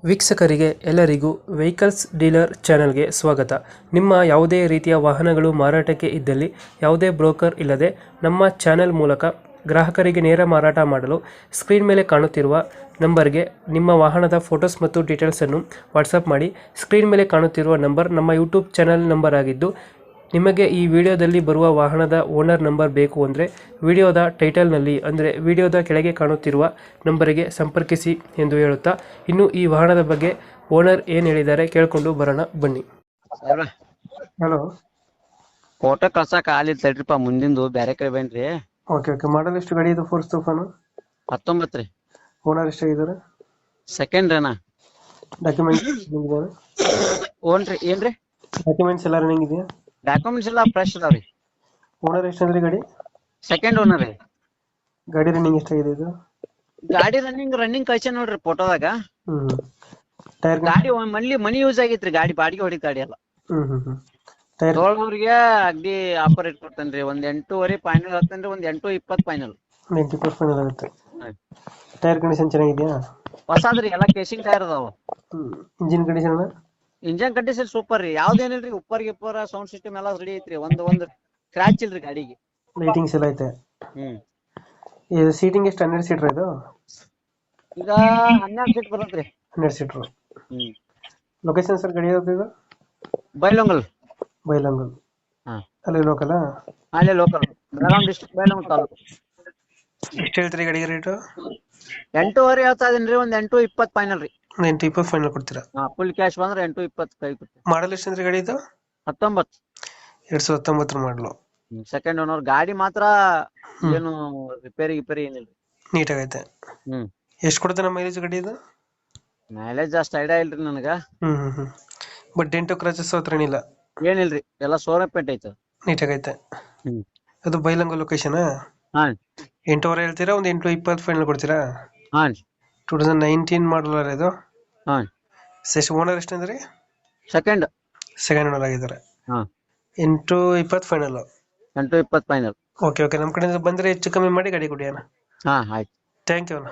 ವೀಕ್ಷಕರಿಗೆ ಎಲ್ಲರಿಗೂ vehicles dealer ಚಾನೆಲ್ಗೆ ಸ್ವಾಗತ. ನಿಮ್ಮ ಯಾವುದೇ ರೀತಿಯ ವಾಹನಗಳು ಮಾರಾಟಕ್ಕೆ ಇದ್ದಲ್ಲಿ ಯಾವುದೇ ಬ್ರೋಕರ್ ಇಲ್ಲದೆ ನಮ್ಮ ಚಾನೆಲ್ ಮೂಲಕ ಗ್ರಾಹಕರಿಗೆ ನೇರ ಮಾರಾಟ ಮಾಡಲು ಸ್ಕ್ರೀನ್ ಮೇಲೆ ಕಾಣುತ್ತಿರುವ ನಂಬರ್ಗೆ ನಿಮ್ಮ ವಾಹನದ ಫೋಟೋಸ್ ಮತ್ತು ಡೀಟೇಲ್ಸನ್ನು ವಾಟ್ಸಪ್ ಮಾಡಿ. ಸ್ಕ್ರೀನ್ ಮೇಲೆ ಕಾಣುತ್ತಿರುವ ನಂಬರ್ ನಮ್ಮ ಯೂಟ್ಯೂಬ್ ಚಾನೆಲ್ ನಂಬರ್ ಆಗಿದ್ದು, ನಿಮಗೆ ಈ ವಿಡಿಯೋದಲ್ಲಿ ಬರುವ ವಾಹನದ ಓನರ್ ನಂಬರ್ ಬೇಕು ಅಂದರೆ ವಿಡಿಯೋದ ಟೈಟಲ್ನಲ್ಲಿ ಅಂದರೆ ವಿಡಿಯೋದ ಕೆಳಗೆ ಕಾಣುತ್ತಿರುವ ನಂಬರಿಗೆ ಸಂಪರ್ಕಿಸಿ ಎಂದು ಹೇಳುತ್ತಾ, ಇನ್ನು ಈ ವಾಹನದ ಬಗ್ಗೆ ಓನರ್ ಏನು ಹೇಳಿದ್ದಾರೆ ಕೇಳಿಕೊಂಡು ಬರೋಣ ಬನ್ನಿ. ಹಲೋ, ಫೋಟೋ ಕಳ್ಸಾಕ ಆಲಿಲ್ಲ ತಡ್ರಿಪ್ಪ, ಮುಂದಿಂದು ಬ್ಯಾರೆ ಕಡೆ ಬೇನ್ರಿ. Okay okay. ಮಾಡಲ್ ಎಷ್ಟು ಗಾಡಿ ಇದು? ಫೋರ್ಸ್ ತೂಫಾನು 19 ರೀ. ಓನರ್ ಎಷ್ಟಾಗಿದ್ದಾರೆ? ಸೆಕೆಂಡ್ ರೀ. ಡಾಕ್ಯುಮೆಂಟ್ಸ್ ಓನ್ರಿ ಏನ್ರಿ? ಡಾಕ್ಯುಮೆಂಟ್ಸ್ ಎಲ್ಲ ರನ್ನಿಂಗ್ ಇದೆಯಾ? ಡಾಕ್ಯುಮೆಂಟ್ಸ್ ಎಲ್ಲ ಫ್ರೆಶ್ ಅದಾವ್ರಿ. ಓನರ್ ಎಷ್ಟಂದ್ರಿ ಗಾಡಿ? ಸೆಕೆಂಡ್ ಓನರ್ ರೀ. ಗಾಡಿ ರನ್ನಿಂಗ್ ಎಷ್ಟಾಗಿದೆ ಇದು? ಗಾಡಿ ರನ್ನಿಂಗ್ ಕಳ್ಸ ನೋಡ್ರಿ ಫೋಟೋದಾಗ. ಟೈರ್ ಗಾಡಿ ಮನಿ ಯೂಸ್ ಆಗೈತ್ರಿ. ಗಾಡಿ ಬಾಡಿಗೆ ಹೊಡಿದ ಗಾಡಿ ಅಲ್ಲ. ಟೈರ್ ತೋಳವ್ರಿಗೆ ಅಗ್ದಿ ಆಫರ್ ಇಟ್ ಕೊಡ್ತೇನ್ರಿ. ಒಂದ್ 8.5 ಫೈನಲ್ ಹೇಳ್ತೇನ್ರಿ. ಒಂದ್ 8.20 ಫೈನಲ್. 90% ಫೈನಲ್ ಆಗುತ್ತೆ. ಟೈರ್ ಕಂಡೀಷನ್ ಚೆನ್ನಾಗಿದೆಯಾ? ಹೊಸಾದ್ರಿ, ಎಲ್ಲಾ ಕೇಸಿಂಗ್ ಟೈರ್ ಅದಾವ. Engine condition? Engine condition super ರೀ. ಯಾವ್ದೇನಿಲ್ರಿ. ಉಪ್ಪರ್ ಸೌಂಡ್ ಸಿಸ್ಟಮ್ ಎಲ್ಲಾ ರೆಡಿ ಐತ್ರಿ. ಒಂದ್ ಕ್ರಾಚ್ ಇಲ್ರಿ ಗಾಡಿಗೆ. ಲೈಟಿಂಗ್ಸ್ ಎಲ್ಲ ಐತೆ. ಇದು ಸೀಟಿಂಗ್ ಎಷ್ಟು? 12 ಸೀಟರ್ ಇದು? ಈಗ 12 ಸೀಟ್ ಬರತ್ರಿ. 12 ಸೀಟರ್. ಲೊಕೇಶನ್ ಸರ್ ಗಾಡಿ ಯಾವ್ದು ಇದು? ಬೈಲೊಂಗಲ್. ಅಲ್ಲಿ ಲೋಕಲ್? ಅಲ್ಲೇ ಲೋಕಲ್, ಬೆಳಗಾವಿ ಡಿಸ್ಟ್ರಿಕ್ಟ್, ಬೈಲೊಂಗಲ್ ತಾಲೂಕು. ಎಷ್ಟು ಹೇಳ್ತೀರಿ ಗಾಡಿಗೆ ರೇಟು? 8.5 ಹೇಳ್ತಾ ಇದೀನ್ರಿ. ಒಂದ್ 8.20 ಫೈನಲ್ ರೀ. 90% ಫೈನಲ್ ಕೊಡ್ತೀರಾ? ಫುಲ್ ಕ್ಯಾಶ್ ಬಂದ್ರೆ 8.20 ಕೈ ಕೊಡ್ತೀವಿ. ಮಾಡಲ್ ಎಷ್ಟು ಅಂದ್ರೆ ಗಾಡಿ ಇದು? 19. 2019 ಮಾಡಲು. Second owner. ಗಾಡಿ ಮಾತ್ರ ಏನು ರಿಪೇರಿ ಏನಿಲ್ರಿ, ನೀಟಾಗೈತೆ. ಎಷ್ಟು ಕೊಡುತ್ತೆ ನಮ್ಮ ಮೈಲೇಜ್ ಗಾಡಿ ಇದು? ಮೈಲೇಜ್ ಅಷ್ಟ್ ಐಡಿಯಾ ಇಲ್ರಿ ನನಗ. ಬಟ್ ಡೆಂಟು ಕ್ರಾಚಸ್ ಹತ್ರ ಏನಿಲ್ಲ? ಏನಿಲ್ರಿ, ಎಲ್ಲ ಸೋರ ಪೇಂಟ್ ಐತೆ. ನೀಟಾಗೈತೆ. ಅದು ಬೈಲಂಗ ಲೊಕೇಶನ್? ಹಾ. 8.5 ಹೇಳ್ತೀರಾ? ಒಂದು 8.20 ಫೈನಲ್ ಕೊಡ್ತೀರಾ? ಹಾ. 2019 ಮಾಡಲ್ ಇದು? ಹಾ. ಓನರ್ ಎಷ್ಟು ಅಂದ್ರೆ? ಸೆಕೆಂಡ್ ಓನರ್ ಆಗಿದ್ದಾರೆ. ಹಾ. 8.20 ಫೈನಲ್. 8.20 ಫೈನಲ್. Okay okay. ನಮ್ಮ ಕಡೆಯಿಂದ ಬಂದ್ರೆ ಹೆಚ್ಚು ಕಮ್ಮಿ ಮಾಡಿ ಗಾಡಿ ಕೊಡಿ ಅಣ್ಣ. ಹಾ, ಆಯ್ತು. ಥ್ಯಾಂಕ್ ಯು ಅಣ್ಣ.